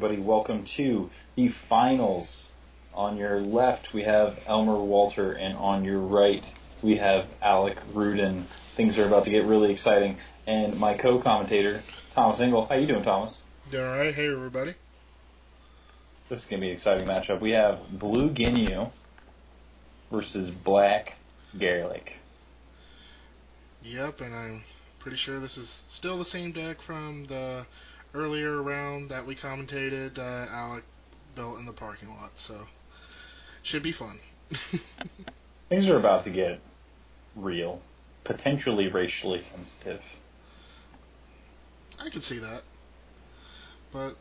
everybody. Welcome to the finals. On your left, we have Elmer Walter, and on your right, we have Alec Rudin. Things are about to get really exciting. And my co-commentator, Thomas Engel. How you doing, Thomas? Doing all right. Hey, everybody. This is going to be an exciting matchup. We have Blue Ginyu versus Black Garlic. Yep, and I'm pretty sure this is still the same deck from the earlier round that we commentated that Alec built in the parking lot, so should be fun. Things are about to get real, potentially racially sensitive. I could see that, but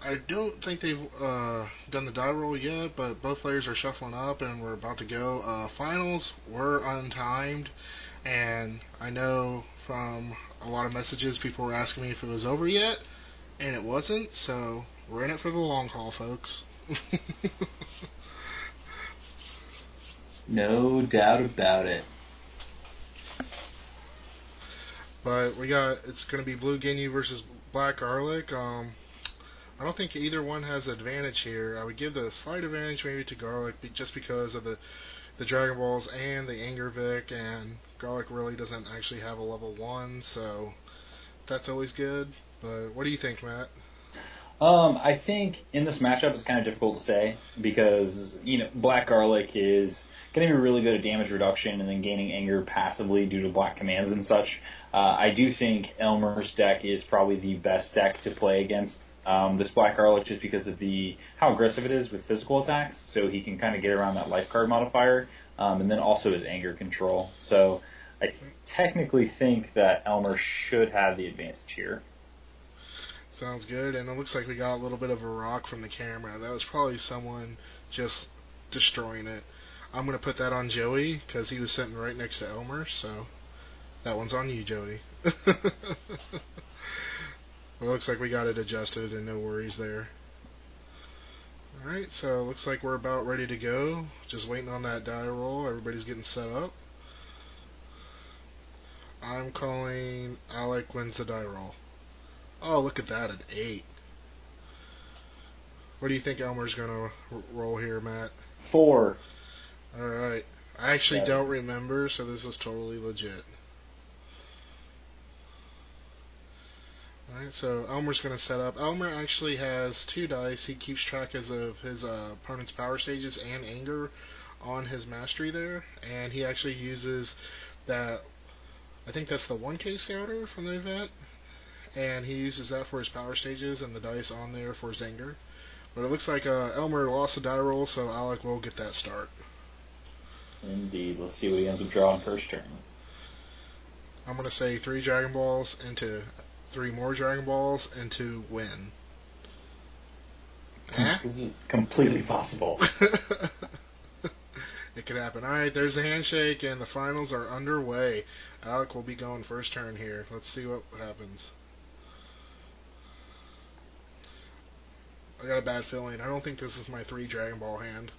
I don't think they've done the die roll yet, but both players are shuffling up and we're about to go. Finals were untimed, and I know from a lot of messages people were asking me if it was over yet, and it wasn't, so we're in it for the long haul, folks. No doubt about it. But it's going to be Blue Ginyu versus Black Garlic. I don't think either one has advantage here. I would give the slight advantage maybe to Garlic just because of the Dragon Balls and the Anger Vic, and Garlic really doesn't actually have a level 1, so that's always good. But what do you think, Matt? I think in this matchup it's kind of difficult to say because, Black Garlic is going to be really good at damage reduction and then gaining anger passively due to black commands and such. I do think Elmer's deck is probably the best deck to play against this Black Garlic just because of how aggressive it is with physical attacks, so he can kind of get around that life card modifier, and then also his anger control. So I technically think that Elmer should have the advantage here. Sounds good, and it looks like we got a little bit of a rock from the camera. That was probably someone just destroying it. I'm going to put that on Joey because he was sitting right next to Elmer, so that one's on you, Joey. Well, it looks like we got it adjusted and no worries there. Alright, so it looks like we're about ready to go. Just waiting on that die roll. Everybody's getting set up. I'm calling Alec wins the die roll. Oh, look at that, an 8. What do you think Elmer's going to roll here, Matt? 4. Alright. I actually don't remember, so this is totally legit. Alright, so Elmer's going to set up. Elmer actually has 2 dice. He keeps track of his opponent's power stages and anger on his mastery there, and he actually uses that, I think that's the 1K scouter from the event, and he uses that for his power stages and the dice on there for his anger. But it looks like Elmer lost a die roll, so Alec will get that start. Indeed. Let's see what he ends up drawing first turn. I'm going to say 3 Dragon Balls into 3 more Dragon Balls into win. Completely possible. It could happen. Alright, there's the handshake, and the finals are underway. Alec will be going first turn here. Let's see what happens. I got a bad feeling. I don't think this is my 3 Dragon Ball hand.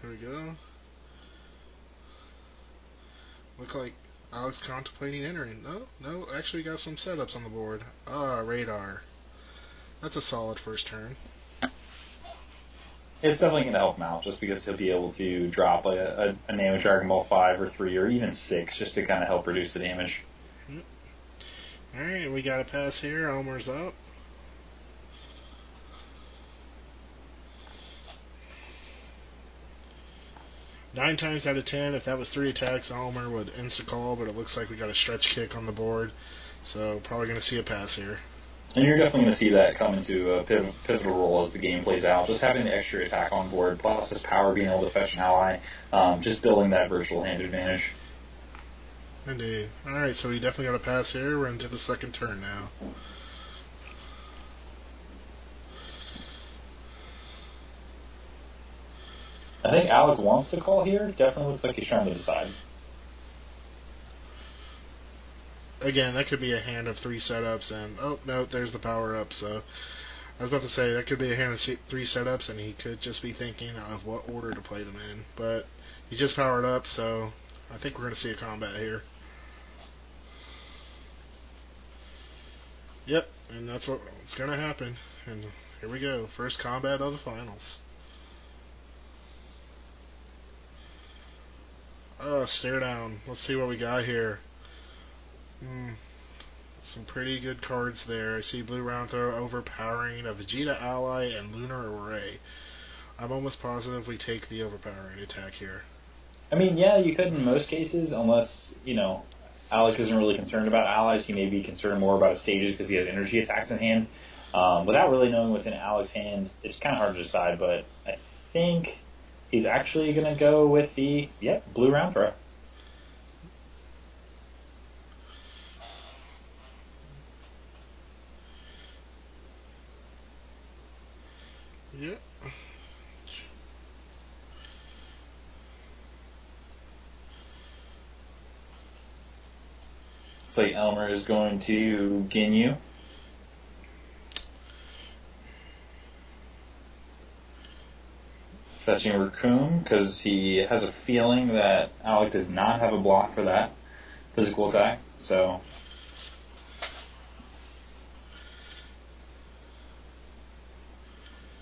Here we go. Look like Alec's contemplating entering. No, actually got some setups on the board. Radar. That's a solid first turn. It's definitely going to help him out just because he'll be able to drop a name of Dragon Ball 5 or 3 or even 6 just to kind of help reduce the damage. Alright, we got a pass here. Elmer's up. Nine times out of 10, if that was 3 attacks, Elmer would insta-call, but it looks like we got a stretch kick on the board, so probably going to see a pass here. And you're definitely going to see that come into a pivotal role as the game plays out. Just having the extra attack on board, plus his power being able to fetch an ally, just building that virtual hand advantage. Indeed. Alright, so we definitely got a pass here. We're into the second turn now. I think Alec wants to call here. Definitely looks like he's trying to decide. Again, that could be a hand of 3 setups, and oh no, there's the power up. So I was about to say that could be a hand of 3 setups, and he could just be thinking of what order to play them in. But he just powered up, so I think we're going to see a combat here. Yep, and that's what's going to happen. And here we go. First combat of the finals. Stare down. Let's see what we got here. Some pretty good cards there. I see Blue Round Throw overpowering, a Vegeta ally, and Lunar Array. I'm almost positive we take the overpowering attack here. I mean, yeah, you could in most cases, unless, Alec isn't really concerned about allies. He may be concerned more about his stages because he has energy attacks in hand. Without really knowing what's in Alec's hand, it's kind of hard to decide, but I think he's actually going to go with the, Blue Round Throw. Yep. Looks like Elmer is going to Ginyu. Fetching Raccoon because he has a feeling that Alec does not have a block for that physical attack. So,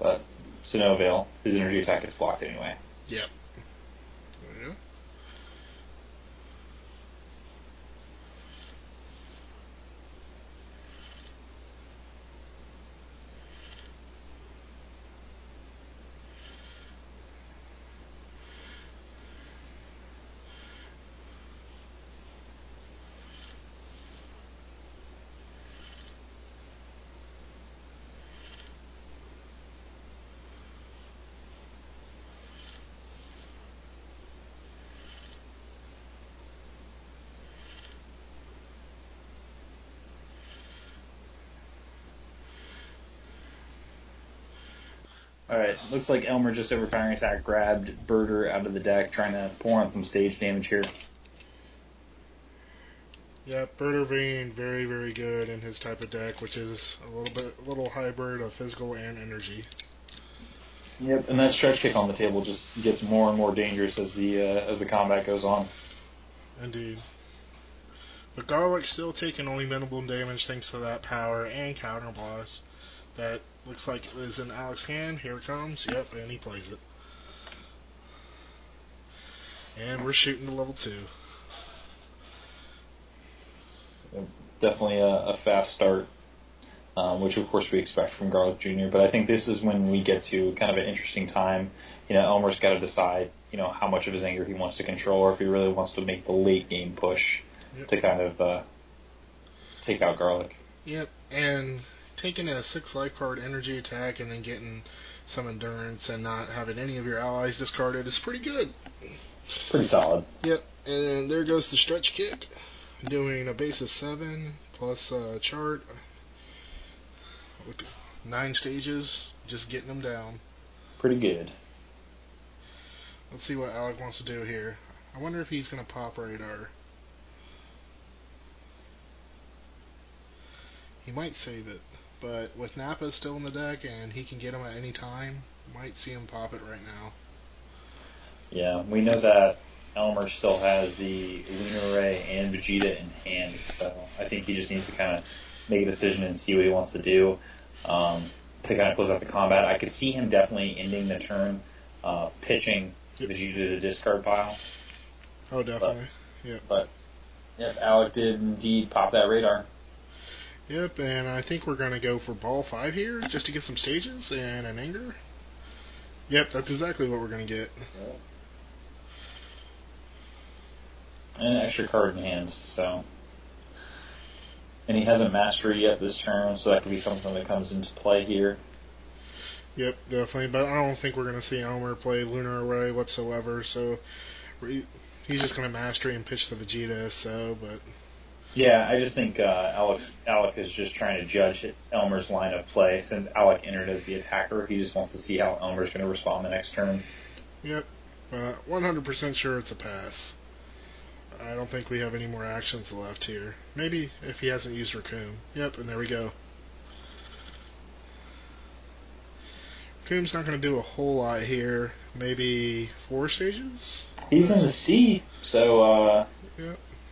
but to no avail. His energy attack gets blocked anyway. Yep. Yeah. Alright, looks like Elmer just overpowering attack grabbed Birder out of the deck, trying to pour on some stage damage here. Yeah, Birder being very, very good in his type of deck, which is a little hybrid of physical and energy. Yep, and that stretch kick on the table just gets more and more dangerous as the combat goes on. Indeed. But Garlic still taking only minimal damage thanks to that power and counter blast. That looks like it is in Alec's hand. Here it comes. Yep, and he plays it. And we're shooting to level 2. Definitely a fast start, which of course we expect from Garlic Jr. But I think this is when we get to kind of an interesting time. Elmer's got to decide, how much of his anger he wants to control, or if he really wants to make the late game push to kind of take out Garlic. Yep, and taking a 6 life card energy attack and then getting some endurance and not having any of your allies discarded is pretty good. Pretty solid. Yep, and there goes the stretch kick. Doing a base of 7 plus a chart with 9 stages, just getting them down. Pretty good. Let's see what Alec wants to do here. I wonder if he's going to pop Radar. He might save it, but with Nappa still in the deck and he can get him at any time, might see him pop it right now. Yeah, we know that Elmer still has the Lunar Array and Vegeta in hand, so I think he just needs to kind of make a decision and see what he wants to do to kind of close out the combat. I could see him definitely ending the turn, pitching Vegeta to the discard pile. Oh, definitely. But Alec did indeed pop that Radar. Yep, and I think we're going to go for ball 5 here, just to get some stages and an anger. Yep, that's exactly what we're going to get. Yep. And an extra card in hand, so. And he hasn't mastered yet this turn, so that could be something that comes into play here. Yep, definitely, but I don't think we're going to see Elmer play Lunar Array whatsoever, so he's just going to mastery and pitch the Vegeta, but... Yeah, I just think Alec is just trying to judge Elmer's line of play. Since Alec entered as the attacker, he just wants to see how Elmer's going to respond the next turn. Yep, 100% sure it's a pass. I don't think we have any more actions left here. Maybe if he hasn't used Raccoon. Yep, and there we go. Raccoon's not going to do a whole lot here. Maybe 4 stages? He's in the C, so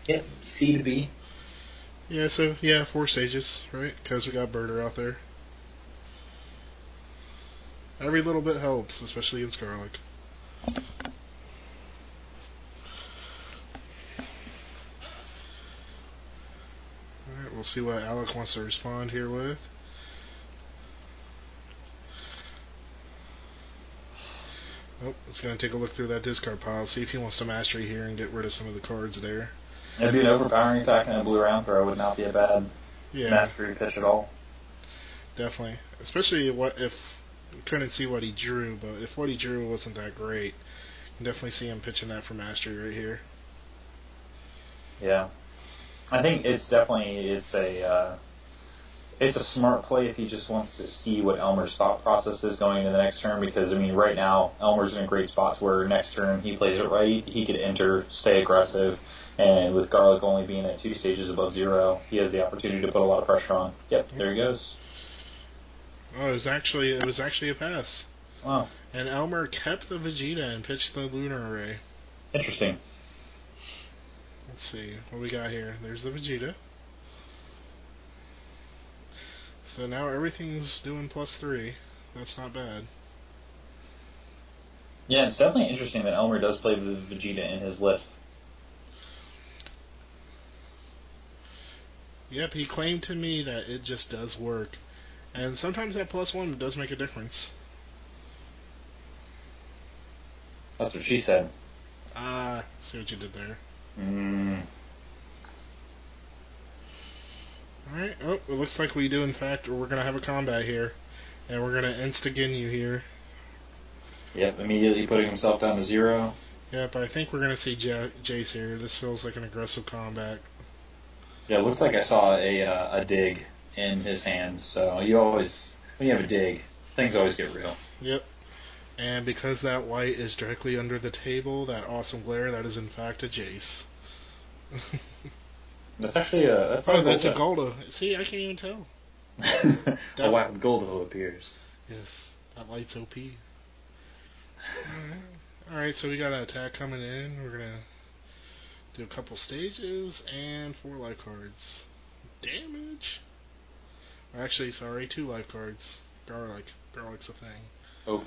yep. C to B. Yeah, so, yeah, 4 stages, right? Because we got Birder out there. Every little bit helps, especially against Garlic. Alright, we'll see what Alec wants to respond here with. Oh, it's going to take a look through that discard pile, see if he wants to mastery here and get rid of some of the cards there. It'd be an overpowering attack, and a blue round throw would not be a bad Yeah, mastery pitch at all. definitely. Especially what if you couldn't see what he drew, but if what he drew wasn't that great, you can definitely see him pitching that for mastery right here. Yeah, I think it's a smart play if he just wants to see what Elmer's thought process is going into the next turn, because, I mean, right now, Elmer's in a great spot to where next turn he plays it right, he could enter, stay aggressive, and with Garlic only being at 2 stages above 0, he has the opportunity to put a lot of pressure on. Yep, there he goes. Oh, it was actually a pass. Wow. And Elmer kept the Vegeta and pitched the Lunar Array. Interesting. Let's see what we got here. There's the Vegeta. So now everything's doing +3. That's not bad. Yeah, it's definitely interesting that Elmer does play the Vegeta in his list. Yep, he claimed to me that it just does work. And sometimes that +1 does make a difference. That's what she said. Ah, see what you did there. Alright, oh, it looks like we do in fact, or we're going to have a combat here. And we're going to insta-Ginyu here. Yep, immediately putting himself down to 0. Yep, I think we're going to see Jace here. This feels like an aggressive combat. Yeah, it looks like I saw a dig in his hand, so when you have a dig, things always get real. Yep. And because that light is directly under the table, that awesome glare, that is in fact a Jace. That's actually that's not that's a Golda. See, I can't even tell. A whack with Goldo appears. Yes, that light's OP. Alright, so we got an attack coming in. We're gonna do a couple stages and 4 life cards. Damage. Or actually, sorry, 2 life cards. Garlic's a thing. OP.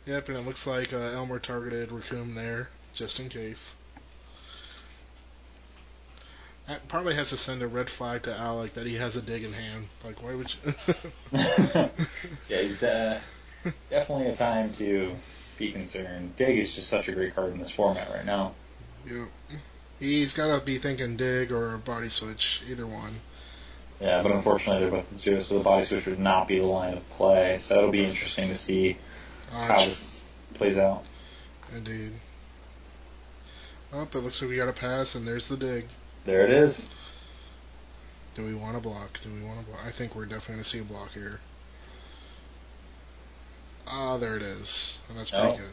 Yep, and it looks like Elmer targeted Raccoon there, just in case. That probably has to send a red flag to Alec that he has a dig in hand. Like, why would you... Yeah, he's definitely a time to be concerned. Dig is just such a great card in this format right now. Yep. He's got to be thinking dig or body switch, either one. Yeah, but unfortunately they're both in 0, so the body switch would not be the line of play. So it'll be interesting to see how this plays out. Indeed. Oh, it looks like we got a pass, and there's the dig. There it is. Do we want to block? I think we're definitely going to see a block here. Ah, there it is. And that's pretty good.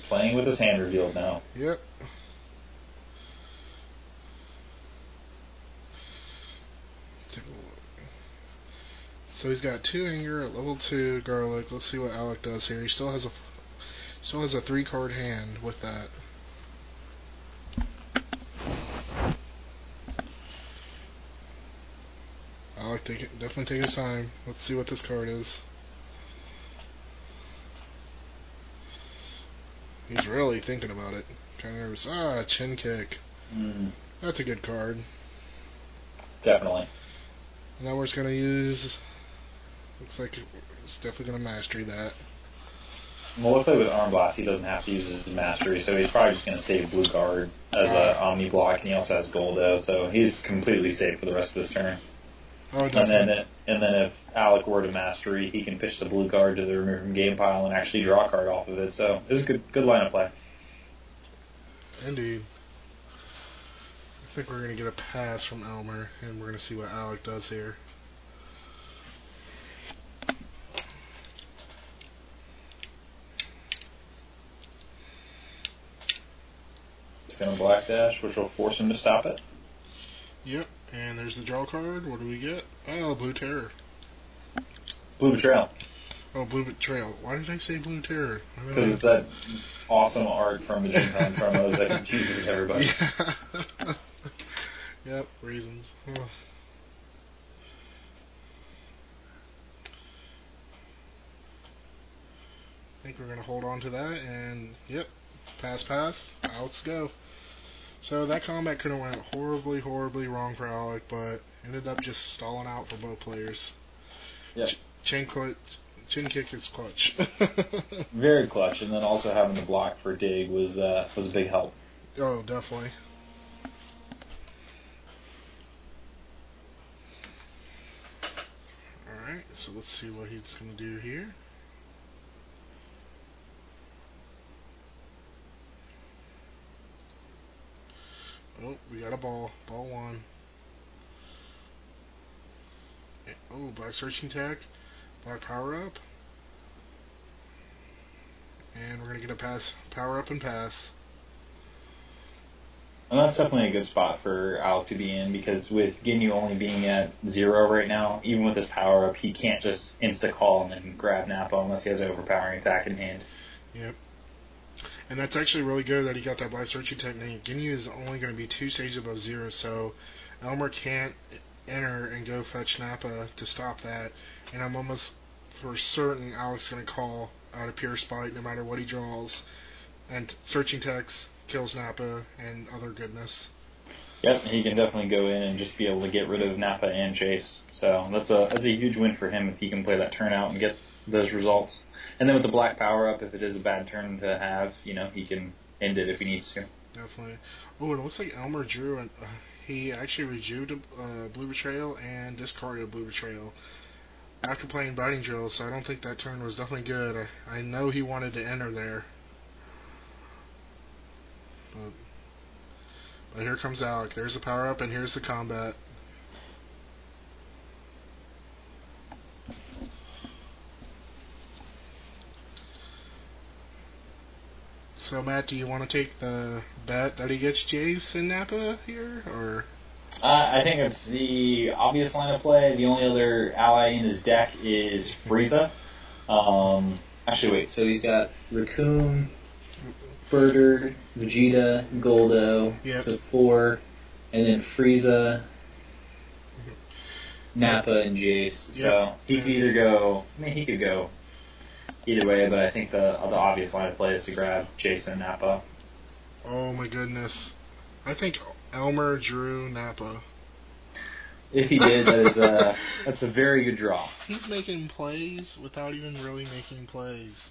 Playing with his hand revealed now. Yep. Take a look. So he's got 2 anger at level 2 Garlic. Let's see what Alec does here. He still has a 3-card hand with that. Alec, definitely take his time. Let's see what this card is. He's really thinking about it. Kind of nervous. Ah, chin kick. That's a good card. Definitely. Now we're just going to use... Looks like it's definitely going to mastery that. Well, we'll play with Arm Blast. He doesn't have to use his mastery, so he's probably just going to save Blue Guard as an Omni block, and he also has Goldo, so he's completely safe for the rest of his turn. Oh, definitely. And then if Alec were to mastery, he can pitch the Blue Guard to the remove from game pile and actually draw a card off of it. So it's a good line of play. Indeed. I think we're going to get a pass from Elmer, and we're going to see what Alec does here. It's going to Black Dash, which will force him to stop it. Yep, and there's the draw card. What do we get? Oh, Blue Terror. Blue Betrayal. Oh, Blue Betrayal. Why did I say Blue Terror? Because it's that awesome art from the Gen Con promos that confuses everybody. Yeah. Yep, reasons. Ugh. I think we're going to hold on to that, and yep, pass. Let's go. So that combat could have went horribly, horribly wrong for Alec, but ended up just stalling out for both players. Yep. Chin kick is clutch. Very clutch, and then also having the block for dig was a big help. Oh, definitely. Alright, so let's see what he's going to do here. Oh, we got a ball. Ball one. Oh, black searching tag. Black power up. And we're going to get a pass. Power up and pass. And that's definitely a good spot for Alec to be in, because with Ginyu only being at 0 right now, even with his power up, he can't just insta-call and then grab Nappa unless he has an overpowering attack in hand. Yep. And that's actually really good that he got that black searching technique. Ginyu is only going to be 2 stages above 0, so Elmer can't enter and go fetch Nappa to stop that. And I'm almost for certain Alec's going to call out of pure spite no matter what he draws. And searching text kills Nappa and other goodness. Yep, he can definitely go in and just be able to get rid of Nappa and Chase. So that's a huge win for him if he can play that turnout and get those results. And then with the black power up, if it is a bad turn to have, he can end it if he needs to. Definitely. Oh, it looks like Elmer drew, and he actually redrew Blue Betrayal and discarded Blue Betrayal after playing Biting Drill, so I don't think that turn was definitely good. I know he wanted to enter there. But here comes Alec. There's the power up, and here's the combat. So, Matt, do you want to take the bet that he gets Jace and Nappa here, or? I think it's the obvious line of play. The only other ally in his deck is Frieza. Actually, wait. So he's got Raccoon, Birder, Vegeta, Goldo. Yep. So 4, and then Frieza, Nappa, and Jace. Yep. So he could either go. He could go either way, but I think the obvious line of play is to grab Jace and Nappa. Oh my goodness! I think Elmer drew Nappa. If he did, that's a very good draw. He's making plays without even really making plays.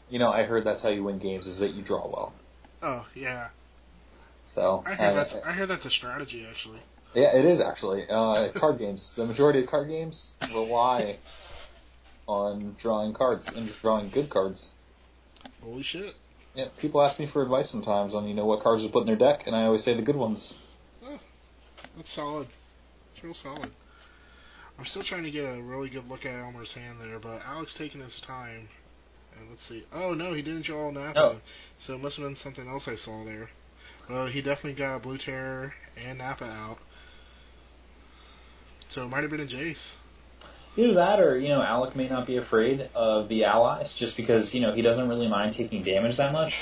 Yeah, I heard that's how you win games, is that you draw well. Oh yeah. So I hear that's a strategy actually. Yeah, it is actually. Card games. The majority of card games rely on drawing cards and drawing good cards. Holy shit. Yeah, people ask me for advice sometimes on what cards to put in their deck, and I always say the good ones. Oh, that's solid. It's real solid. I'm still trying to get a really good look at Elmer's hand there, but Alex taking his time. And let's see. Oh no, he didn't draw Nappa. No. So it must have been something else I saw there. Well, he definitely got Blue Terror and Nappa out. So it might have been a Jace. Either that or, Alec may not be afraid of the allies just because, he doesn't really mind taking damage that much.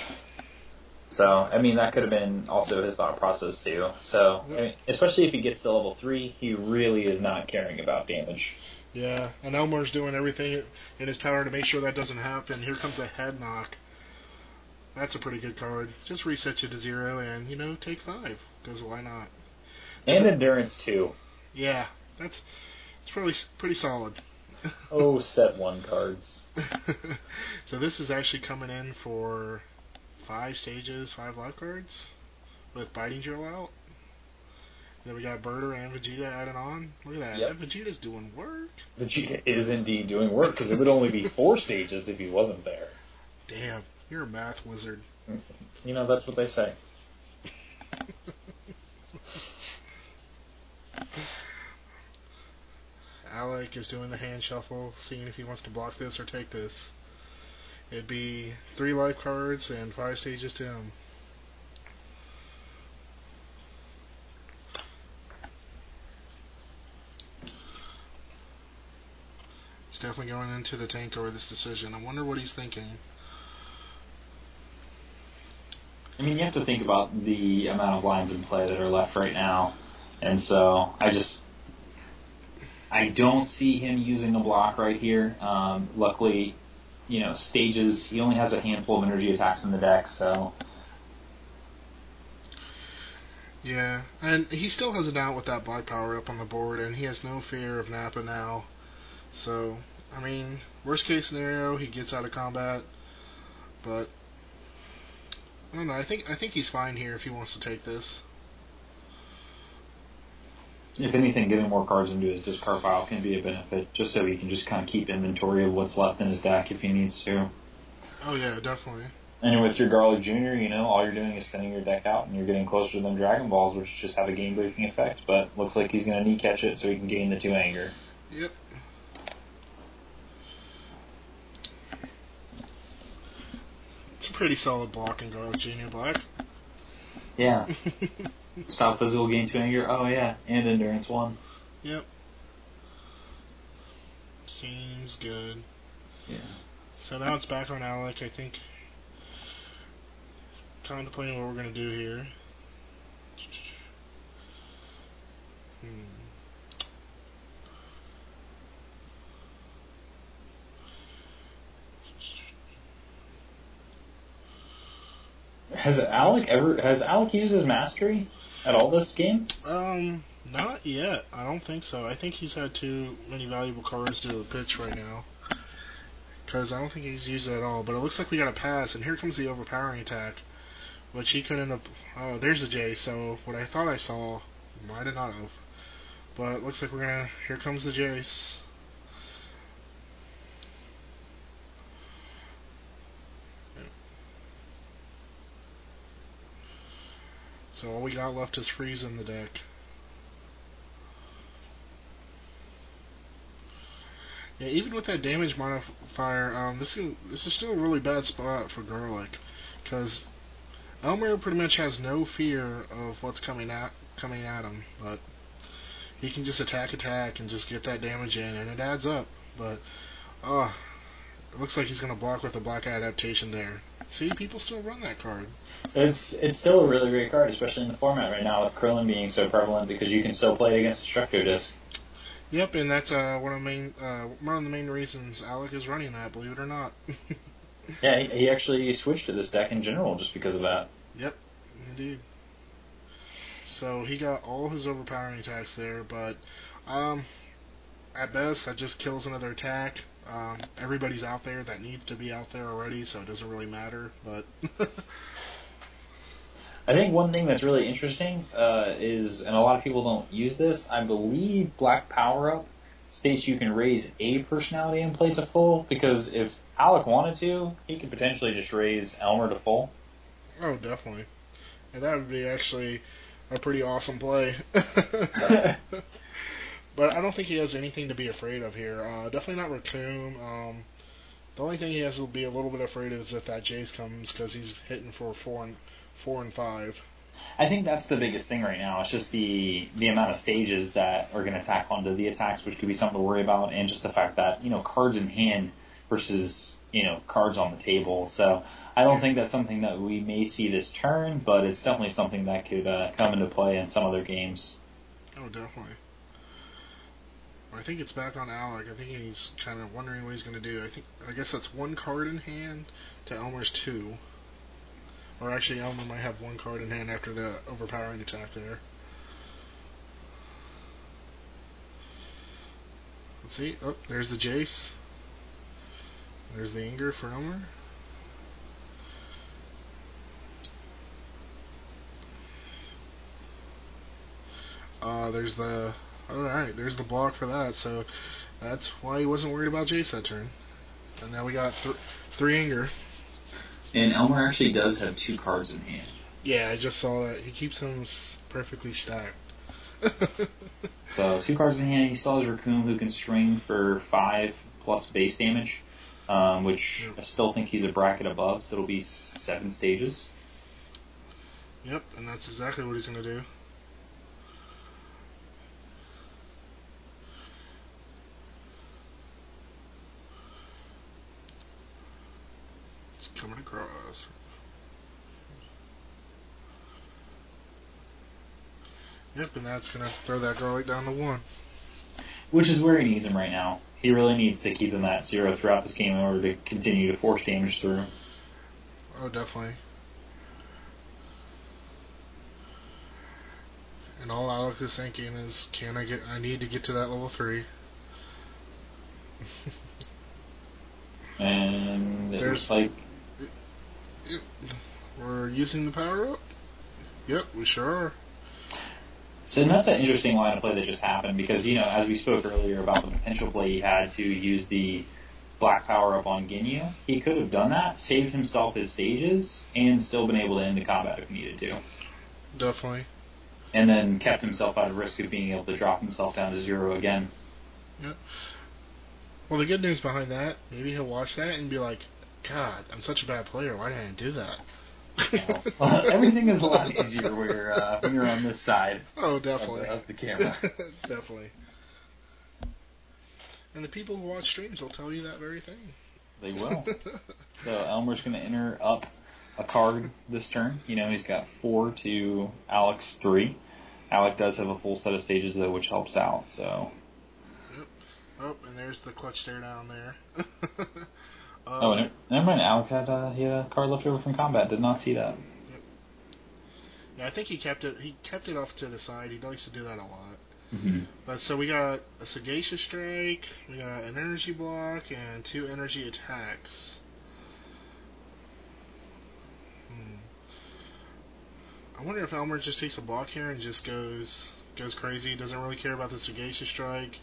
So, that could have been also his thought process too. So, especially if he gets to level 3, he really is not caring about damage. Yeah, and Elmer's doing everything in his power to make sure that doesn't happen. Here comes a head knock. That's a pretty good card. Just resets you to 0 and, take 5. Because why not? And endurance too. Yeah, it's pretty solid. Oh, set 1 cards. So this is actually coming in for 5 stages, 5 life cards, with Biting Drill out. Then we got Birder and Vegeta added on. Look at that. Yep. That Vegeta's doing work. Vegeta is indeed doing work, because it would only be 4 stages if he wasn't there. Damn, you're a math wizard. That's what they say. Alec is doing the hand shuffle, seeing if he wants to block this or take this. It'd be 3 life cards and 5 stages to him. He's definitely going into the tank over this decision. I wonder what he's thinking. I mean, you have to think about the amount of lines in play that are left right now, and so I don't see him using a block right here. Luckily, stages, he only has a handful of energy attacks in the deck, so. Yeah, and he still has it out with that black power up on the board, and he has no fear of Nappa now. So, I mean, worst case scenario, he gets out of combat, but I don't know. I think he's fine here if he wants to take this. If anything, getting more cards into his discard pile can be a benefit, just so he can just kind of keep inventory of what's left in his deck if he needs to. Oh yeah, definitely. And with your Garlic Jr., all you're doing is thinning your deck out, and you're getting closer to them Dragon Balls, which just have a game-breaking effect, but looks like he's going to knee catch it so he can gain the 2 anger. Yep. It's a pretty solid block in Garlic Jr. Black. Yeah. Stop physical, gain 2 anger. Oh, yeah. And endurance 1. Yep. Seems good. Yeah. So now it's back on Alec, I think. Contemplating what we're going to do here. Has Alec used his mastery at all this game? Not yet. I don't think so. I think he's had too many valuable cards to the pitch right now. Because I don't think he's used it at all. But it looks like we got a pass, and here comes the overpowering attack. Which he could end up... Oh, there's the J, so what I thought I saw, might have not have. But it looks like we're gonna... Here comes the Jace. So all we got left is freeze in the deck. Yeah, even with that damage modifier, this is still a really bad spot for Garlic, because Elmer pretty much has no fear of what's coming at him, but he can just attack and just get that damage in, and it adds up. But it looks like he's gonna block with a black adaptation there. See, people still run that card. It's still a really great card, especially in the format right now with Krillin being so prevalent, because you can still play it against Destructo Disc. Yep, and that's one of the main reasons Alec is running that. Believe it or not. Yeah, he actually switched to this deck in general just because of that. Yep, indeed. So he got all his overpowering attacks there, but at best that just kills another attack. Everybody's out there that needs to be out there already, so it doesn't really matter. But I think one thing that's really interesting is, and a lot of people don't use this, I believe Black Power Up states you can raise a personality in play to full, because if Alec wanted to, he could potentially just raise Elmer to full. Oh, definitely. And that would be actually a pretty awesome play. But I don't think he has anything to be afraid of here. Definitely not Raccoon. The only thing he has to be a little bit afraid of is if that Jace comes, because he's hitting for 4 and 5. I think that's the biggest thing right now. It's just the amount of stages that are going to tack onto the attacks, which could be something to worry about, and just the fact that, cards in hand versus, cards on the table. So I don't think that's something that we may see this turn, but it's definitely something that could come into play in some other games. Oh, definitely. I think it's back on Alec. I think he's kind of wondering what he's going to do. I guess that's 1 card in hand to Elmer's 2. Or actually, Elmer might have 1 card in hand after the overpowering attack there. Let's see. Oh, there's the Jace. There's the Anger for Elmer. There's the... Alright, there's the block for that. So that's why he wasn't worried about Jace that turn. And now we got 3 Anger. And Elmer actually does have 2 cards in hand. Yeah, I just saw that. He keeps them perfectly stacked. So 2 cards in hand. He still has Raccoon, who can swing for 5 plus base damage, which I still think he's a bracket above, so it'll be 7 stages. Yep, and that's exactly what he's going to do. It's coming across. Yep, and that's going to throw that garlic down to 1. Which is where he needs him right now. He really needs to keep him at 0 throughout this game in order to continue to force damage through. Oh, definitely. And all Alex is thinking is, I need to get to that level 3. And it looks like... We're using the power up? Yep, we sure are. So that's an interesting line of play that just happened because, as we spoke earlier about the potential play he had to use the black power up on Ginyu, he could have done that, saved himself his stages, and still been able to end the combat if needed to. Definitely. And then kept himself out of risk of being able to drop himself down to 0 again. Yep. Well, the good news behind that, maybe he'll watch that and be like, God, I'm such a bad player. Why didn't I do that? Well, everything is a lot easier when you're on this side. Oh, definitely. Of the camera. Definitely. And the people who watch streams will tell you that very thing. They will. So Elmer's going to enter up a card this turn. He's got 4 to Alex 3. Alec does have a full set of stages though, which helps out. So. Yep. Oh, and there's the clutch stare down there. Never mind. Alec had a card left over from combat. Did not see that. Yep. Yeah, I think he kept it off to the side. He likes to do that a lot. Mm-hmm. But so we got a Sagacious Strike, we got an energy block, and 2 energy attacks. I wonder if Elmer just takes a block here and just goes crazy. Doesn't really care about the Sagacious Strike.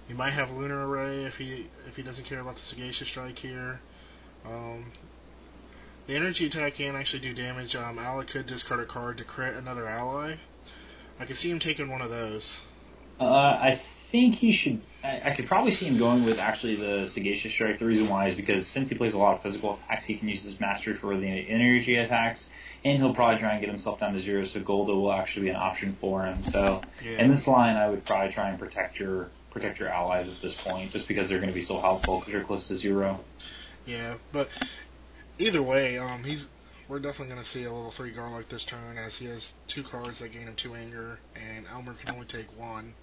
He might have Lunar Array if he doesn't care about the Sagacious Strike here. The energy attack can actually do damage. Alec could discard a card to crit another ally. I could see him taking one of those. I think he should. I could probably see him going with actually the Sagacious Strike. The reason why is because since he plays a lot of physical attacks, he can use his mastery for the energy attacks, and he'll probably try and get himself down to 0. So Golda will actually be an option for him. So in this line, I would probably try and protect your allies at this point, just because they're going to be so helpful because you're close to 0. Yeah, but either way, we're definitely going to see a level 3 Garlic this turn, as he has 2 cards that gain him 2 anger, and Elmer can only take 1.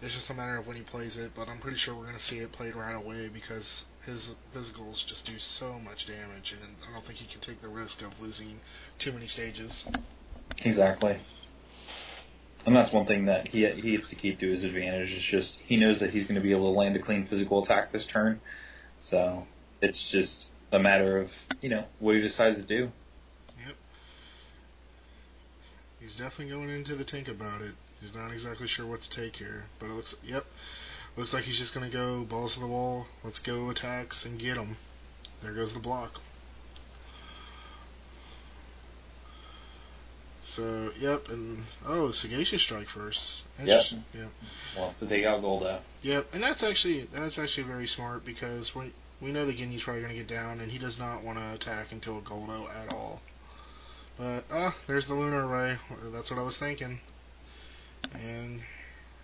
It's just a matter of when he plays it, but I'm pretty sure we're going to see it played right away because his physicals just do so much damage, and I don't think he can take the risk of losing too many stages. Exactly. And that's one thing that he gets to keep to his advantage. It's just he knows that he's going to be able to land a clean physical attack this turn. So it's just a matter of, what he decides to do. Yep. He's definitely going into the tank about it. He's not exactly sure what to take here, but it looks like he's just going to go balls to the wall. Let's go attacks and get him. There goes the block. So, yep, and Sagacious Strike first. Yep. Yep. Wants to take out Golda. Yep, and that's actually very smart because we know the Guinea's probably going to get down, and he does not want to attack into a Goldo at all. But there's the Lunar Array. That's what I was thinking. And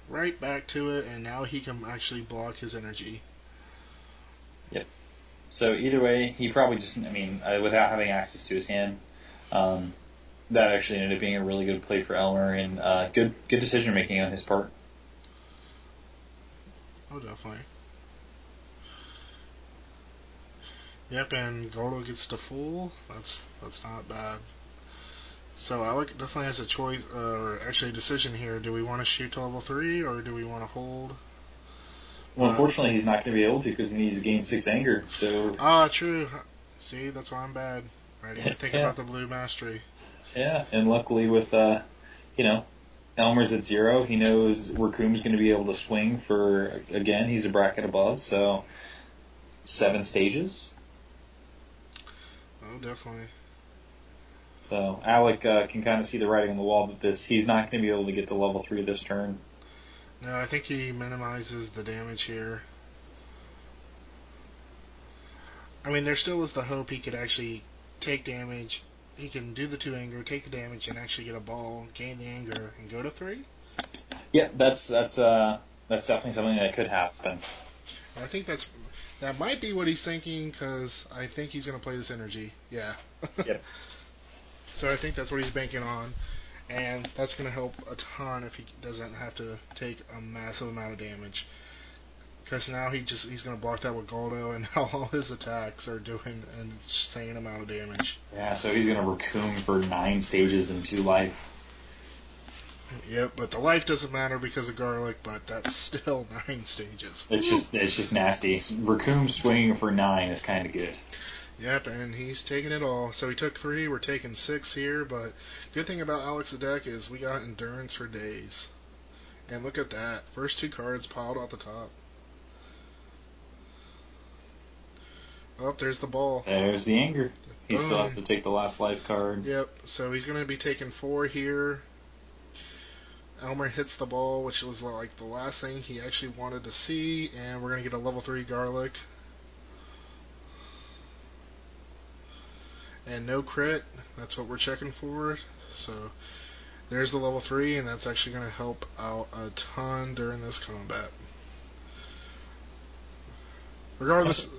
right back to it, and now he can actually block his energy. Yep. So either way, he probably just, without having access to his hand, that actually ended up being a really good play for Elmer, and good decision making on his part. Oh, definitely. Yep, and Goldo gets to full. That's not bad. So Alec definitely has a choice, or actually a decision here. Do we want to shoot to level 3, or do we want to hold? Well, unfortunately, he's not going to be able to because he needs to gain 6 anger. So. True. See, that's why I'm bad. I didn't think about the blue mastery. Yeah, and luckily with Elmer's at 0, he knows Raccoon's going to be able to swing for, again, he's a bracket above, so 7 stages. Oh, definitely. So Alec can kind of see the writing on the wall that he's not going to be able to get to level 3 this turn. No, I think he minimizes the damage here. There still is the hope he could actually take damage. He can do the 2 anger, take the damage, and actually get a ball, gain the anger, and go to 3. Yeah, that's definitely something that could happen. I think that might be what he's thinking, because I think he's going to play this energy. Yeah. Yep. So I think that's what he's banking on, and that's going to help a ton if he doesn't have to take a massive amount of damage. Because now he's going to block that with Goldo, and now all his attacks are doing an insane amount of damage. Yeah, so he's gonna Raccoon for 9 stages and 2 life. Yep, but the life doesn't matter because of Garlic, but that's still 9 stages. It's just nasty. Raccoon swinging for 9 is kind of good. Yep, and he's taking it all. So he took 3, we're taking 6 here, but good thing about Alex's deck is we got Endurance for days. And look at that. First 2 cards piled off the top. Oh, there's the ball. There's the anger. He Boom. still has to take the last life card. Yep, so he's going to be taking 4 here. Elmer hits the ball, which was like the last thing he actually wanted to see, and we're going to get a level 3 Garlic. And no crit, that's what we're checking for. So there's the level 3, and that's actually going to help out a ton during this combat. Regardless,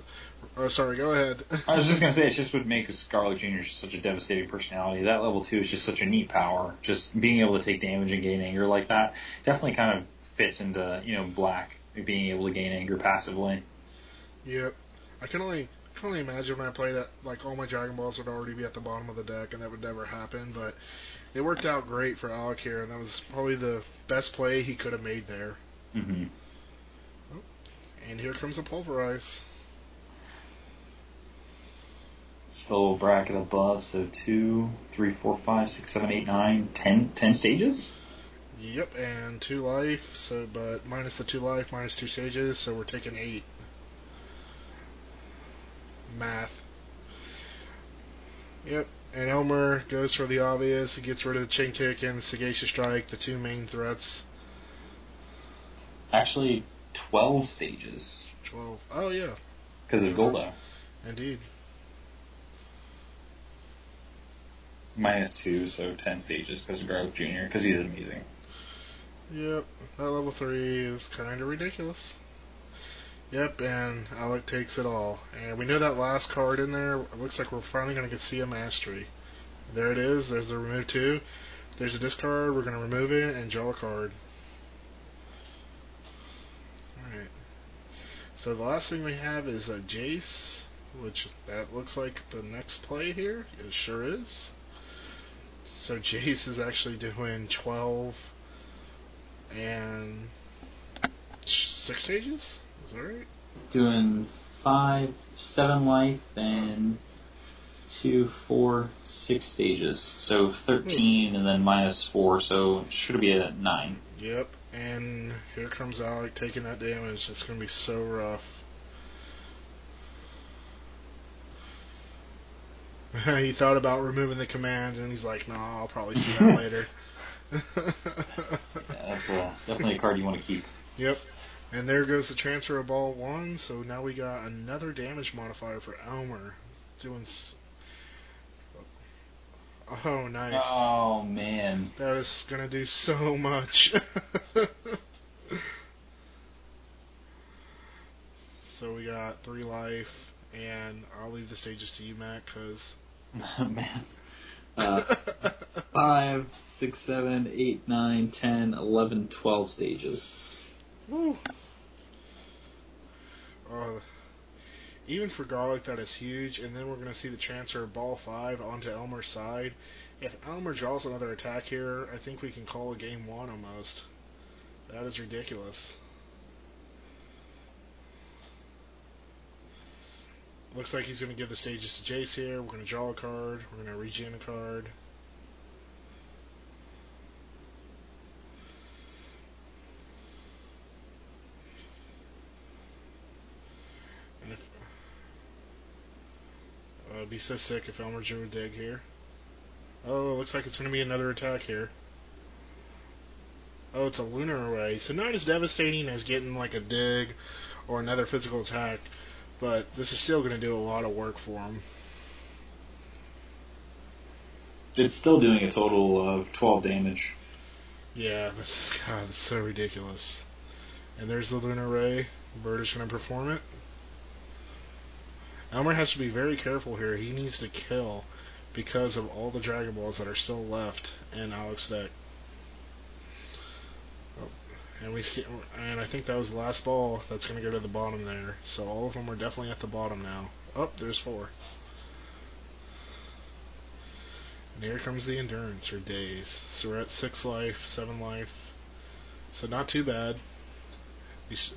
sorry, go ahead. I was just going to say, it just would make Scarlet Jr. such a devastating personality. That level 2 is just such a neat power. Just being able to take damage and gain anger like that definitely kind of fits into, Black, being able to gain anger passively. Yep. I can only imagine when I played it, like all my Dragon Balls would already be at the bottom of the deck, and that would never happen, but it worked out great for Alec here, and that was probably the best play he could have made there. Mm-hmm. Oh, and here comes a Pulverize. Still bracket above, so 2, 3, 4, 5, 6, 7, 8, 9, 10 stages? Yep, and 2 life, so but minus the 2 life, minus 2 stages, so we're taking 8. Math. Yep, and Elmer goes for the obvious. He gets rid of the Chain Kick and Sagacious Strike, the 2 main threats. Actually, 12 stages. 12. Oh, yeah. Because of Goldo. Indeed. Minus 2, so 10 stages because of Garlic Jr., because he's amazing. Yep, that level 3 is kind of ridiculous. Yep, and Alec takes it all. And we know that last card in there, it looks like we're finally going to get see a Mastery. There it is, there's the remove 2. There's a discard, we're going to remove it and draw a card. Alright. So the last thing we have is a Jace, which that looks like the next play here. It sure is. So Jace is actually doing 12 and 6 stages? Is that right? Doing 5, 7 life, and 2, 4, 6 stages. So 13 and then minus 4, so should be at 9. Yep, and here comes Alec taking that damage. It's going to be so rough. He thought about removing the command, and he's like, "Nah, I'll probably see that later." Yeah, that's definitely a card you want to keep. Yep. And there goes the transfer of ball 1, so now we got another damage modifier for Elmer. Doing... Oh, nice. Oh, man. That is going to do so much. So we got 3 life, and I'll leave the stages to you, Matt, because... Man. 5, 6, 7, 8, 9, 10, 11, 12 stages. Woo. Even for Garlic, that is huge, and then we're going to see the transfer of ball 5 onto Elmer's side. If Elmer draws another attack here, I think we can call a game 1 almost. That is ridiculous. Looks like he's going to give the stages to Jace here. We're going to draw a card. We're going to regen a card. And if, it'd be so sick if Elmer drew a dig here. Oh, it looks like it's going to be another attack here. Oh, it's a Lunar Array. So not as devastating as getting like a dig or another physical attack, but this is still going to do a lot of work for him. It's still doing a total of 12 damage. Yeah, God, it's so ridiculous. And there's the Lunar Ray. Bird is going to perform it. Elmer has to be very careful here. He needs to kill, because of all the Dragon Balls that are still left in Alex's deck. Oh, and we see, and I think that was the last ball that's going to go to the bottom there. So all of them are definitely at the bottom now. Oh, there's 4. And here comes the endurance for days. So we're at 6 life, 7 life. So not too bad. He's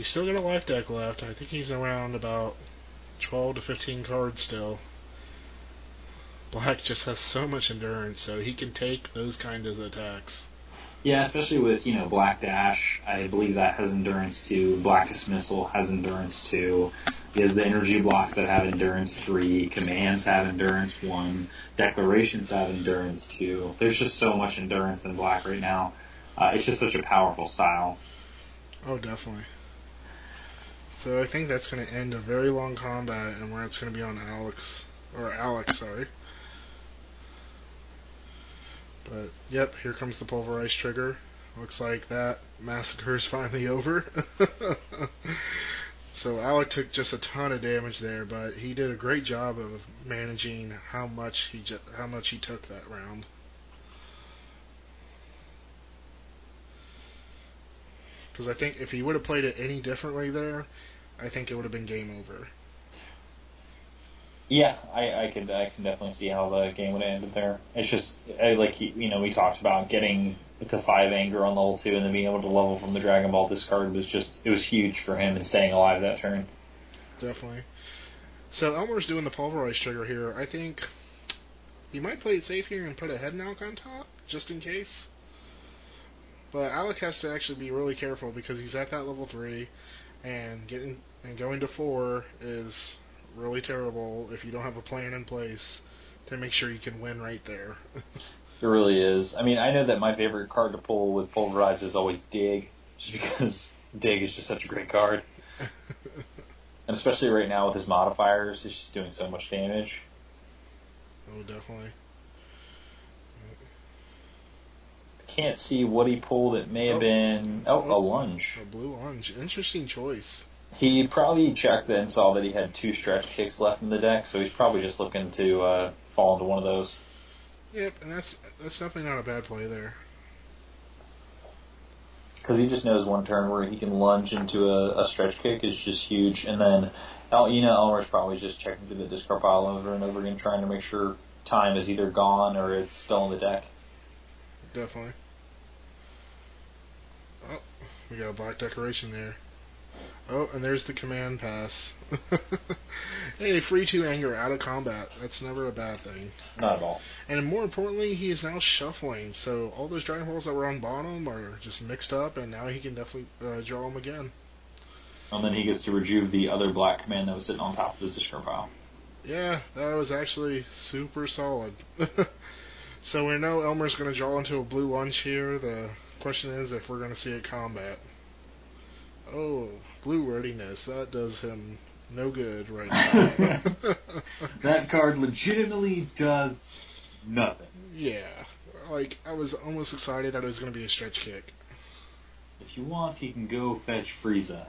still got a life deck left. I think he's around about 12 to 15 cards still. Black just has so much endurance, so he can take those kind of attacks. Yeah, especially with, Black Dash. I believe that has endurance 2. Black Dismissal has endurance 2. He has the energy blocks that have endurance 3. Commands have endurance 1. Declarations have endurance 2. There's just so much endurance in Black right now. It's just such a powerful style. Oh, definitely. So I think that's going to end a very long combat, and where it's going to be on Alex, sorry. But, yep, here comes the pulverized trigger. Looks like that massacre is finally over. So Alec took just a ton of damage there, but he did a great job of managing how much he took that round. Because I think if he would have played it any differently there, I think it would have been game over. Yeah, I can definitely see how the game would have ended there. It's just we talked about getting to 5 anger on level 2 and then being able to level from the Dragon Ball discard was huge for him and staying alive that turn. Definitely. So Elmer's doing the pulverized trigger here. I think he might play it safe here and put a head knock on top just in case. But Alec has to actually be really careful because he's at that level 3, and going to 4 is really terrible if you don't have a plan in place to make sure you can win right there. It really is. I mean, I know that my favorite card to pull with Pulverize is always Dig, just because Dig is just such a great card. And especially right now with his modifiers, he's just doing so much damage. Oh, definitely. Can't see what he pulled. It may have been a lunge. A blue lunge. Interesting choice. He probably checked and saw that he had 2 stretch kicks left in the deck, so he's probably just looking to fall into one of those. Yep, and that's definitely not a bad play there. Because he just knows one turn where he can lunge into a stretch kick is just huge, and then Elmer's probably just checking through the discard pile over and over again, trying to make sure time is either gone or it's still in the deck. Definitely. Oh, we got a black decoration there. Oh, and there's the command pass. Hey, free 2 anger out of combat. That's never a bad thing. Not at all. And more importantly, he is now shuffling, so all those Dragon Balls that were on bottom are just mixed up, and now he can definitely draw them again. And then he gets to rejuve the other black command that was sitting on top of his discard pile. Yeah, that was actually super solid. So we know Elmer's going to draw into a blue lunch here. The question is if we're going to see a combat. Oh, blue readiness. That does him no good right now. That card legitimately does nothing. Yeah. Like, I was almost excited that it was going to be a stretch kick. If he wants, he can go fetch Frieza.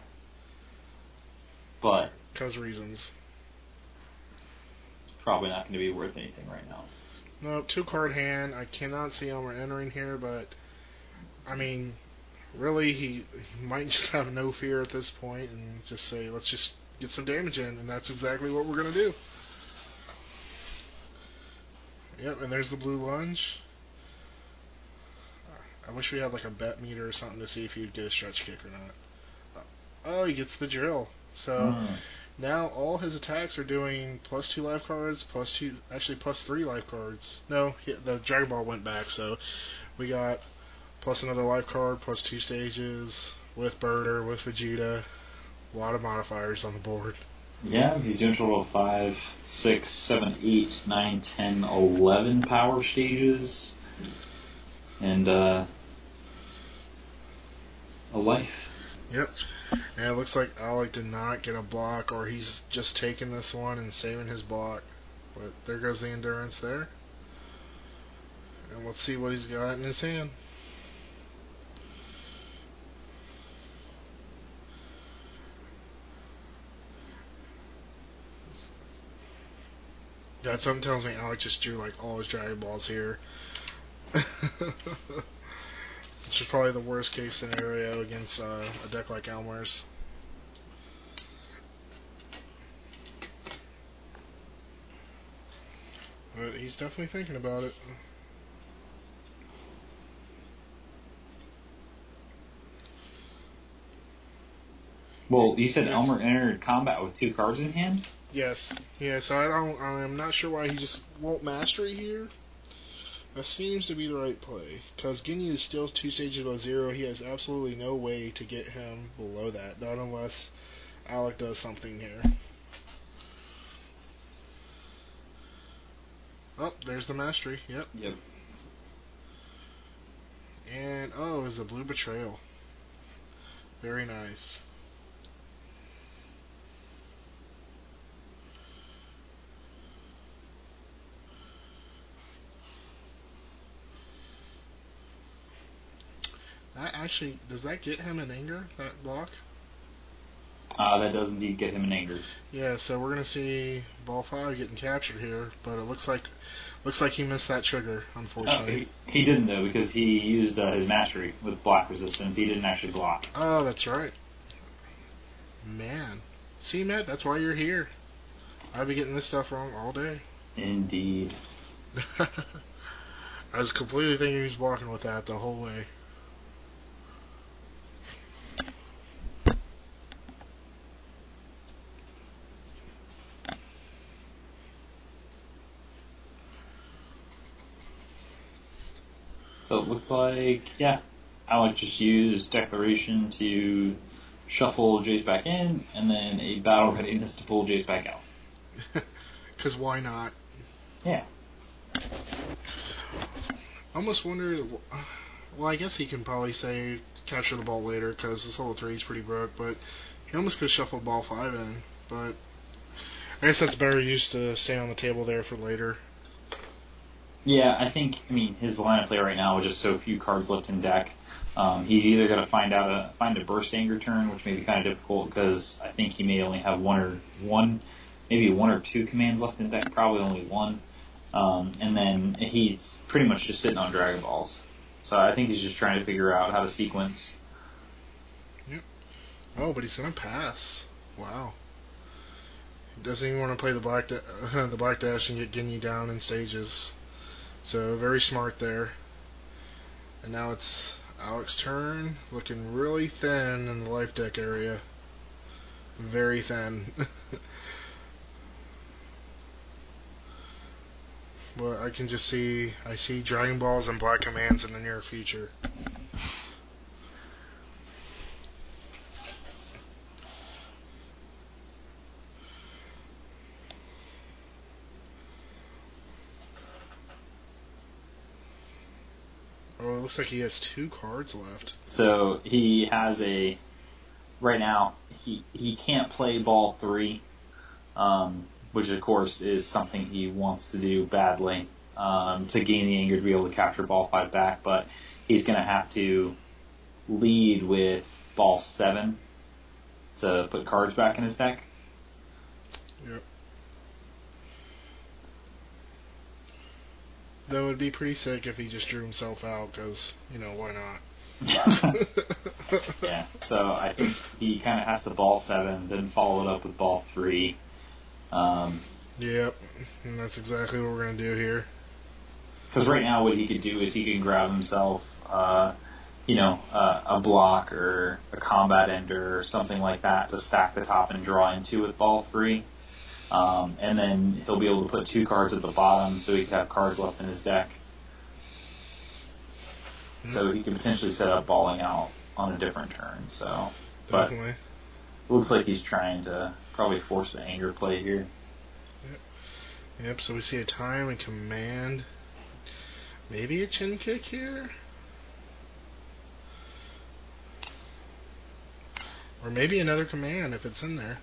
But Because reasons. it's probably not going to be worth anything right now. No, 2-card hand. I cannot see Elmer entering here, but I mean, really, he might just have no fear at this point and just say, let's just get some damage in, and that's exactly what we're going to do. Yep, and there's the blue lunge. I wish we had like a bet meter or something to see if he'd get a stretch kick or not. Oh, he gets the drill. So now all his attacks are doing +2 life cards, +3 life cards. No, the Dragon Ball went back, so we got plus another life card, +2 stages, with Birder, with Vegeta. A lot of modifiers on the board. Yeah, he's doing a total of 5, 6, 7, 8, 9, 10, 11 power stages. And a life. Yep. And it looks like Alec did not get a block, or he's just taking this one and saving his block. But there goes the endurance there. And let's see what he's got in his hand. God, something tells me Alex just drew like all his Dragon Balls here. Which is probably the worst case scenario against a deck like Elmer's. But he's definitely thinking about it. Well, you said Elmer entered combat with 2 cards in hand? Yes. Yeah, so I'm not sure why he just won't mastery here. That seems to be the right play. Because Ginyu is still 2 stages below 0. He has absolutely no way to get him below that. Not unless Alec does something here. Oh, there's the mastery. Yep. And, oh, it's a blue betrayal. Very nice. That actually, does that get him in anger, that block? That does indeed get him in anger. Yeah, so we're gonna see ball 5 getting captured here, but it looks like he missed that trigger, unfortunately. He didn't though, because he used his mastery with block resistance. He didn't actually block. Oh, that's right. Man, see, Matt, that's why you're here. I'd be getting this stuff wrong all day. Indeed. I was completely thinking he was blocking with that the whole way. So it looks like, yeah, Alec just used Declaration to shuffle Jace back in, and then a Battle Readiness to pull Jace back out. Because why not? Yeah. I almost wonder. Well, I guess he can probably say capture the ball later because this level 3 is pretty broke, but he almost could have shuffled ball 5 in. But I guess that's better use to stay on the table there for later. Yeah, I mean, his line of play right now with just so few cards left in deck, he's either going to find a burst anger turn, which may be kind of difficult because I think he may only have maybe one or two commands left in deck, probably only one, and then he's pretty much just sitting on Dragon Balls. So I think he's just trying to figure out how to sequence. Yep. Oh, but he's gonna pass. Wow. He doesn't even want to play the black dash and get Ginyu down in stages. So very smart there. And now it's Alex's turn, looking really thin in the life deck area. Very thin. But I can just see Dragon Balls and Black Commands in the near future. Oh, it looks like he has 2 cards left. So he has right now, he can't play ball 3, which of course is something he wants to do badly, to gain the anger to be able to capture ball 5 back, but he's going to have to lead with ball 7 to put cards back in his deck. Yep. That would be pretty sick if he just drew himself out, because, why not? Yeah, so I think he kind of has to ball 7, then follow it up with ball 3. Yep, and that's exactly what we're going to do here. Because right now what he could do is he can grab himself, a block or a combat ender or something like that to stack the top and draw into with ball 3. And then he'll be able to put 2 cards at the bottom so he can have cards left in his deck. So he can potentially set up balling out on a different turn. So, Definitely. But it looks like he's trying to probably force the anger play here. Yep, so we see a time and command. Maybe a chin kick here? Or maybe another command if it's in there.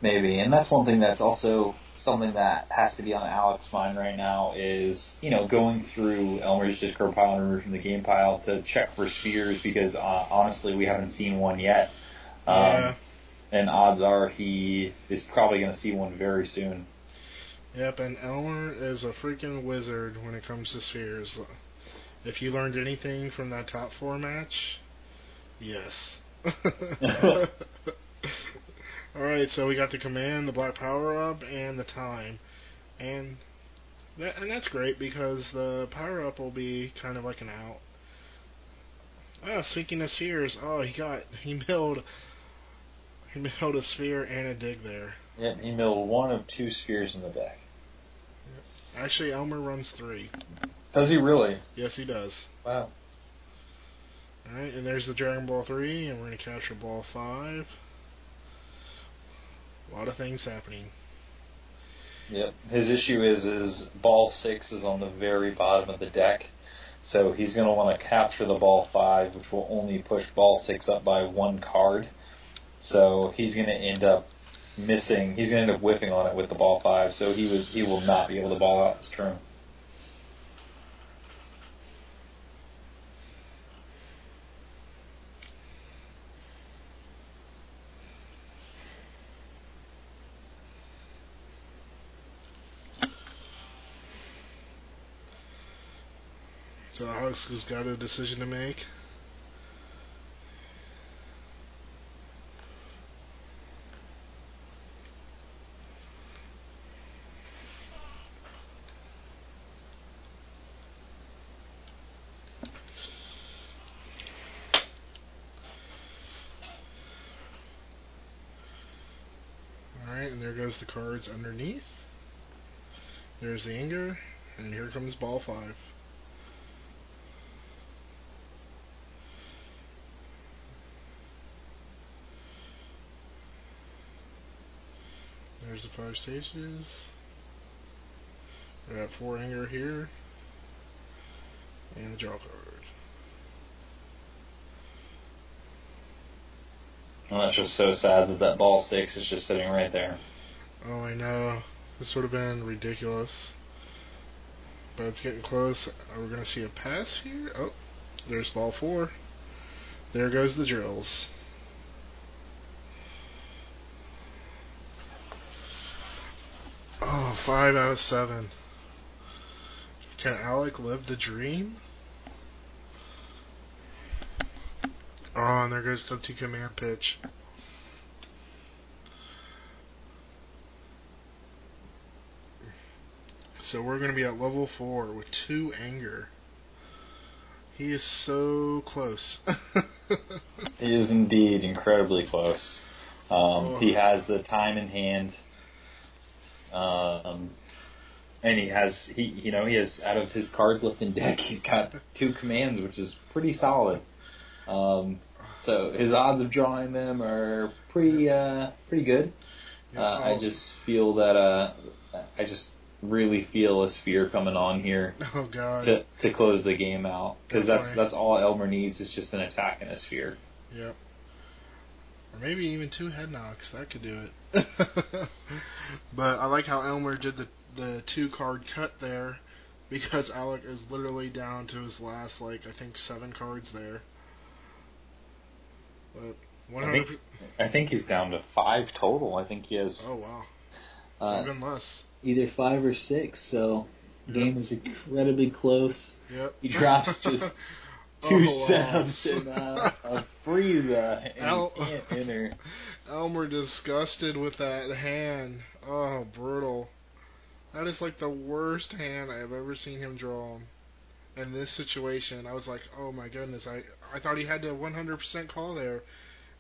Maybe, and that's one thing that's also something that has to be on Alex's mind right now is, going through Elmer's discard pile and removing from the game pile to check for spheres because honestly we haven't seen one yet. Yeah. And odds are he is probably going to see one very soon. Yep, and Elmer is a freaking wizard when it comes to spheres. If you learned anything from that top four match, yes. Alright, so we got the command, the black power up, and the time. And that's great because the power up will be kind of like an out. Oh, speaking of spheres, he milled a sphere and a dig there. Yep, he milled one of two spheres in the deck. Actually, Elmer runs 3. Does he really? Yes, he does. Wow. Alright, and there's the Dragon Ball 3, and we're going to capture Ball 5. A lot of things happening. Yep. His issue is ball 6 is on the very bottom of the deck, so he's going to want to capture the ball 5, which will only push ball 6 up by 1 card. So he's going to end up missing. He's going to end up whiffing on it with the ball 5, so he will not be able to ball out this turn. So Alex has got a decision to make. Alright, and there goes the cards underneath. There's the anger, and here comes ball 5. There's the 5 stages. We're at 4 anger here. And the draw card. And that's just so sad that ball 6 is just sitting right there. Oh, I know. This would have been ridiculous. But it's getting close. We're going to see a pass here. Oh, there's ball 4. There goes the drills. Oh, 5 out of 7. Can Alec live the dream? Oh, and there goes the 2 command pitch. So we're going to be at level 4 with 2 anger. He is so close. He is indeed incredibly close. He has the time in hand. And he has out of his cards left in deck, he's got 2 commands, which is pretty solid. So his odds of drawing them are pretty good. I just feel that I just really feel a sphere coming on here. Oh God! To close the game out, because that's all Elmer needs is just an attack and a sphere. Yep. Or maybe even 2 head knocks. That could do it. But I like how Elmer did the 2 card cut there, because Alec is literally down to his last, I think 7 cards there. But 100%. I think he's down to 5 total. I think he has. Oh wow. So even less. Either 5 or 6. So the game is incredibly close. Yep. He drops just 2 subs and a Frieza, and he can't enter. Elmer disgusted with that hand. Oh, brutal. That is like the worst hand I've ever seen him draw. In this situation, I was like, oh my goodness, I thought he had to 100% call there.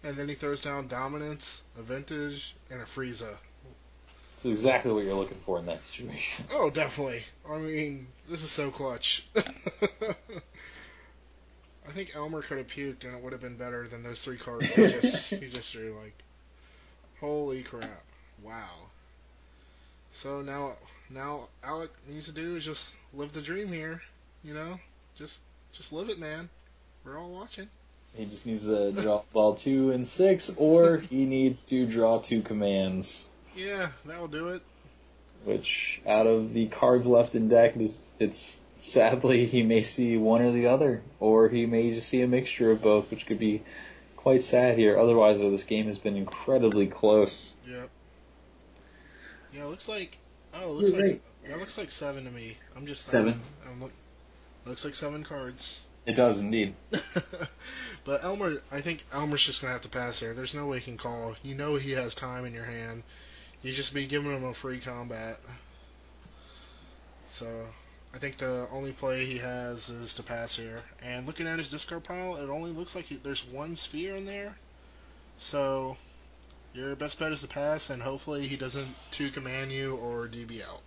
And then he throws down Dominance, a Vintage, and a Frieza. It's exactly what you're looking for in that situation. Oh, definitely. I mean, this is so clutch. I think Elmer could have puked and it would have been better than those 3 cards. He just drew, holy crap. Wow. So now Alec needs to do is just live the dream here. You know? Just live it, man. We're all watching. He just needs to draw ball 2 and 6, or he needs to draw 2 commands. Yeah, that'll do it. Which, out of the cards left in deck, it's sadly he may see one or the other, or he may just see a mixture of both, which could be quite sad here. Otherwise, this game has been incredibly close. Yep. Yeah, it looks like Oh, it looks You're like right. that looks like 7 to me. I'm just Seven. thinking. Looks like 7 cards. It does indeed. But Elmer, I think Elmer's just gonna have to pass there. There's no way he can call. You know he has time in your hand. You just be giving him a free combat. So I think the only play he has is to pass here. And looking at his discard pile, it only looks like there's one sphere in there. So your best bet is to pass, and hopefully he doesn't 2 command you or DB out.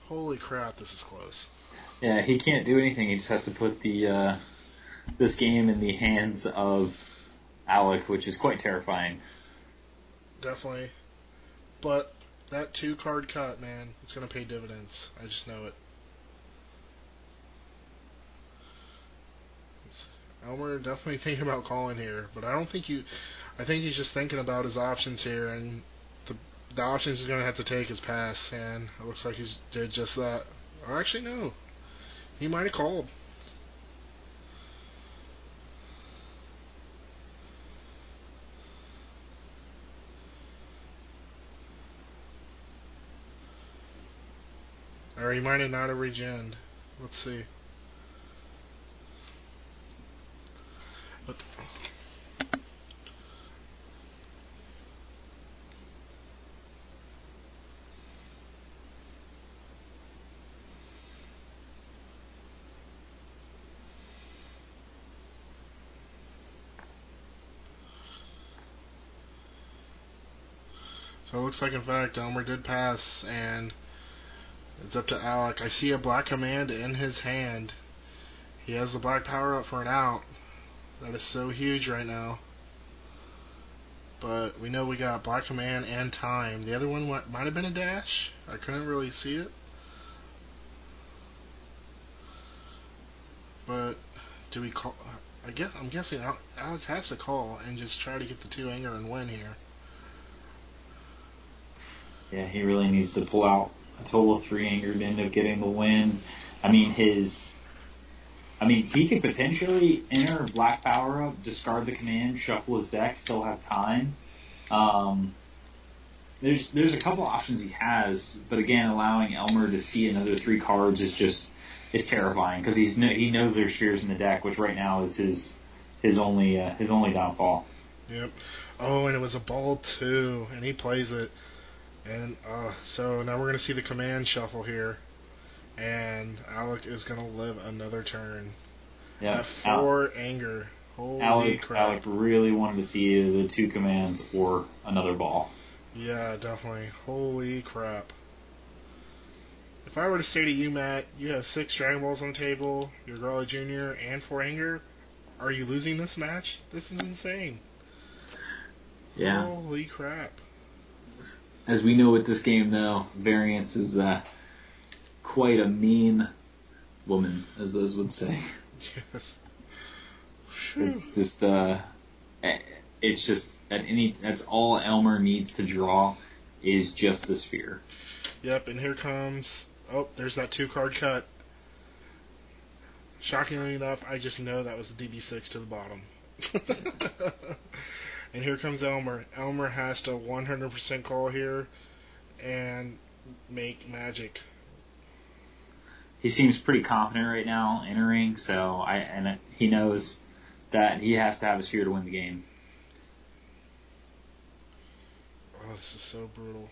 Holy crap, this is close. Yeah, he can't do anything. He just has to put the this game in the hands of Alec, which is quite terrifying. Definitely. But that 2 card cut, man, it's going to pay dividends. I just know it. Elmer definitely thinking about calling here, but I don't think you. I think he's just thinking about his options here, and the options he's going to have to take is pass, and it looks like he's did just that. Or actually, no. He might have called. Or he might have not have regened. Let's see. But so it looks like, in fact, Elmer did pass, and it's up to Alec. I see a black command in his hand. He has the black power up for an out. That is so huge right now. But we know we got black command and time. The other one might have been a dash. I couldn't really see it. But do we call? I'm guessing Alec has to call and just try to get the 2 anger and win here. Yeah, he really needs to pull out a total of 3 anger to end up getting the win. I mean, he could potentially enter Black Power Up, discard the command, shuffle his deck, still have time. There's a couple options he has, but again, allowing Elmer to see another 3 cards is terrifying because he knows there's spheres in the deck, which right now is his only downfall. Yep. Oh, and it was a ball too, and he plays it. And so now we're gonna see the command shuffle here, and Alec is gonna live another turn. Yeah, At 4 anger. Holy crap. Alec really wanted to see the 2 commands or another ball. Yeah, definitely. Holy crap. If I were to say to you, Matt, you have 6 Dragon Balls on the table, you're Garlic Jr., and 4 anger, are you losing this match? This is insane. Yeah. Holy crap. As we know with this game, though, Variance is quite a mean woman, as those would say. Yes. It's just that's all Elmer needs to draw is just the sphere. Yep, and here comes. Oh, there's that 2 card cut. Shockingly enough, I just know that was the DB6 to the bottom. And here comes Elmer. Elmer has to 100% call here and make magic. He seems pretty confident right now entering, so he knows that he has to have a sphere to win the game. Oh, this is so brutal.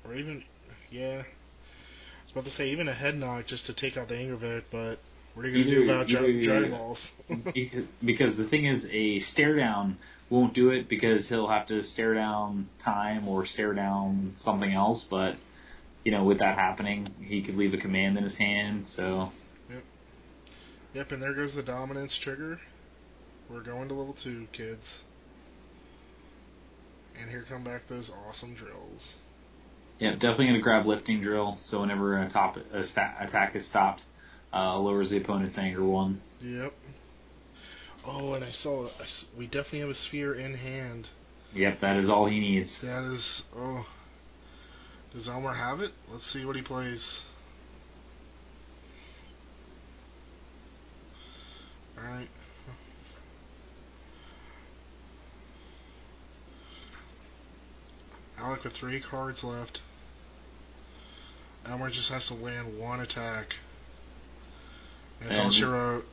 Or even, yeah. I was about to say even a head knock just to take out the Angervic, but what are you going to do about Dragon Balls? Because the thing is, a stare down won't do it because he'll have to stare down time or stare down something else, but with that happening, he could leave a command in his hand, so. Yep, and there goes the dominance trigger. We're going to level 2, kids. And here come back those awesome drills. Yeah, definitely going to grab lifting drill, so whenever attack is stopped, lowers the opponent's anger 1. Yep. Oh, and I saw we definitely have a sphere in hand. Yep, that is all he needs. That is, oh. Does Elmer have it? Let's see what he plays. Alright. Kentuck with 3 cards left. Elmer just has to land 1 attack. That's all she wrote.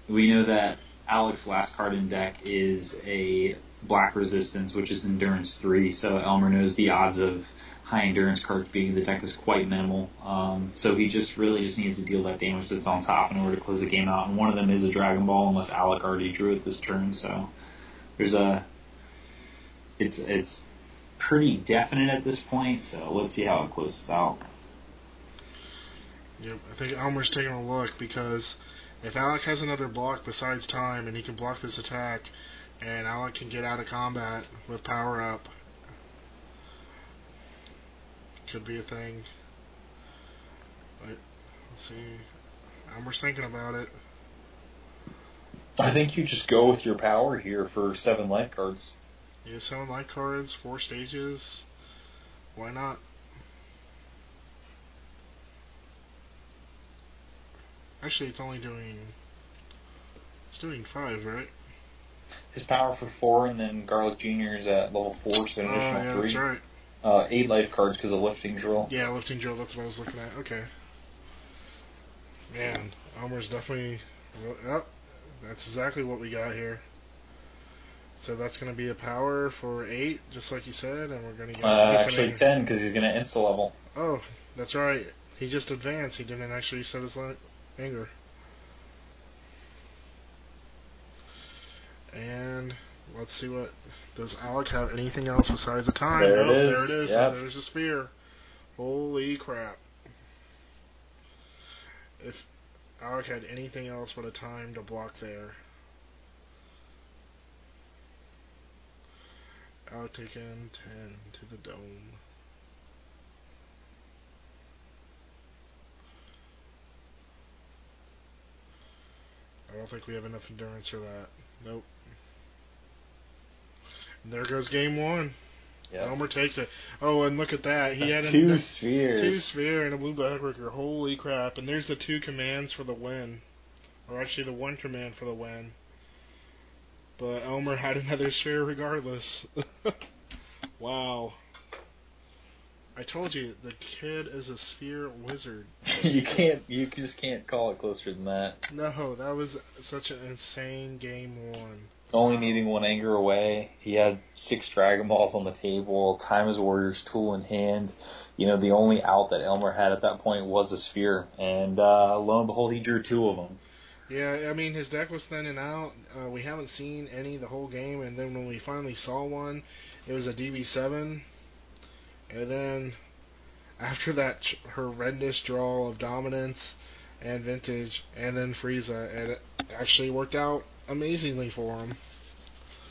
We know that Alex's last card in deck is a black resistance, which is endurance 3, so Elmer knows the odds of high endurance cards being in the deck is quite minimal. So he just needs to deal that damage that's on top in order to close the game out. And one of them is a Dragon Ball, unless Alec already drew it this turn. So it's pretty definite at this point. So let's see how it closes out. Yep, I think Elmer's taking a look because if Alec has another block besides time and he can block this attack, and Alec can get out of combat with power up, could be a thing. But let's see. Elmer's thinking about it. I think you just go with your power here for 7 life cards. Yeah, 7 life cards, 4 stages. Why not? Actually, it's doing 5, right? His power for 4, and then Garlic Jr. is at level 4, so an additional 3. That's right. 8 life cards because of lifting drill. Yeah, lifting drill, that's what I was looking at. Okay. Man, Elmer's definitely... Oh, that's exactly what we got here. So that's going to be a power for 8, just like you said, and we're going to get... Actually 10, because he's going to insta-level. Oh, that's right. He just advanced. He didn't actually set his anger. And let's see what... Does Alec have anything else besides the time? There it is. There it is. Yep. So there's a sphere. Holy crap. If Alec had anything else but a time to block there. Alec taking 10 to the dome. I don't think we have enough endurance for that. Nope. And there goes game 1. Yep. Elmer takes it. Oh, and look at that. He had 2 spheres. 2 sphere and a blue backbreaker. Holy crap. And there's the 2 commands for the win. Or actually the 1 command for the win. But Elmer had another sphere regardless. Wow. I told you, the kid is a sphere wizard. You just can't call it closer than that. No, that was such an insane game 1. Only needing 1 anger away. He had 6 Dragon Balls on the table, Time as Warrior's tool in hand. You know, the only out that Elmer had at that point was a sphere. And lo and behold, he drew 2 of them. Yeah, I mean, his deck was thinning out. We haven't seen any the whole game, and then when we finally saw one, it was a DB7. And then, after that horrendous draw of Dominance and Vintage, and then Frieza, and it actually worked out amazingly for him.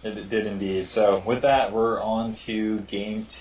It did indeed. So, with that, we're on to game 2.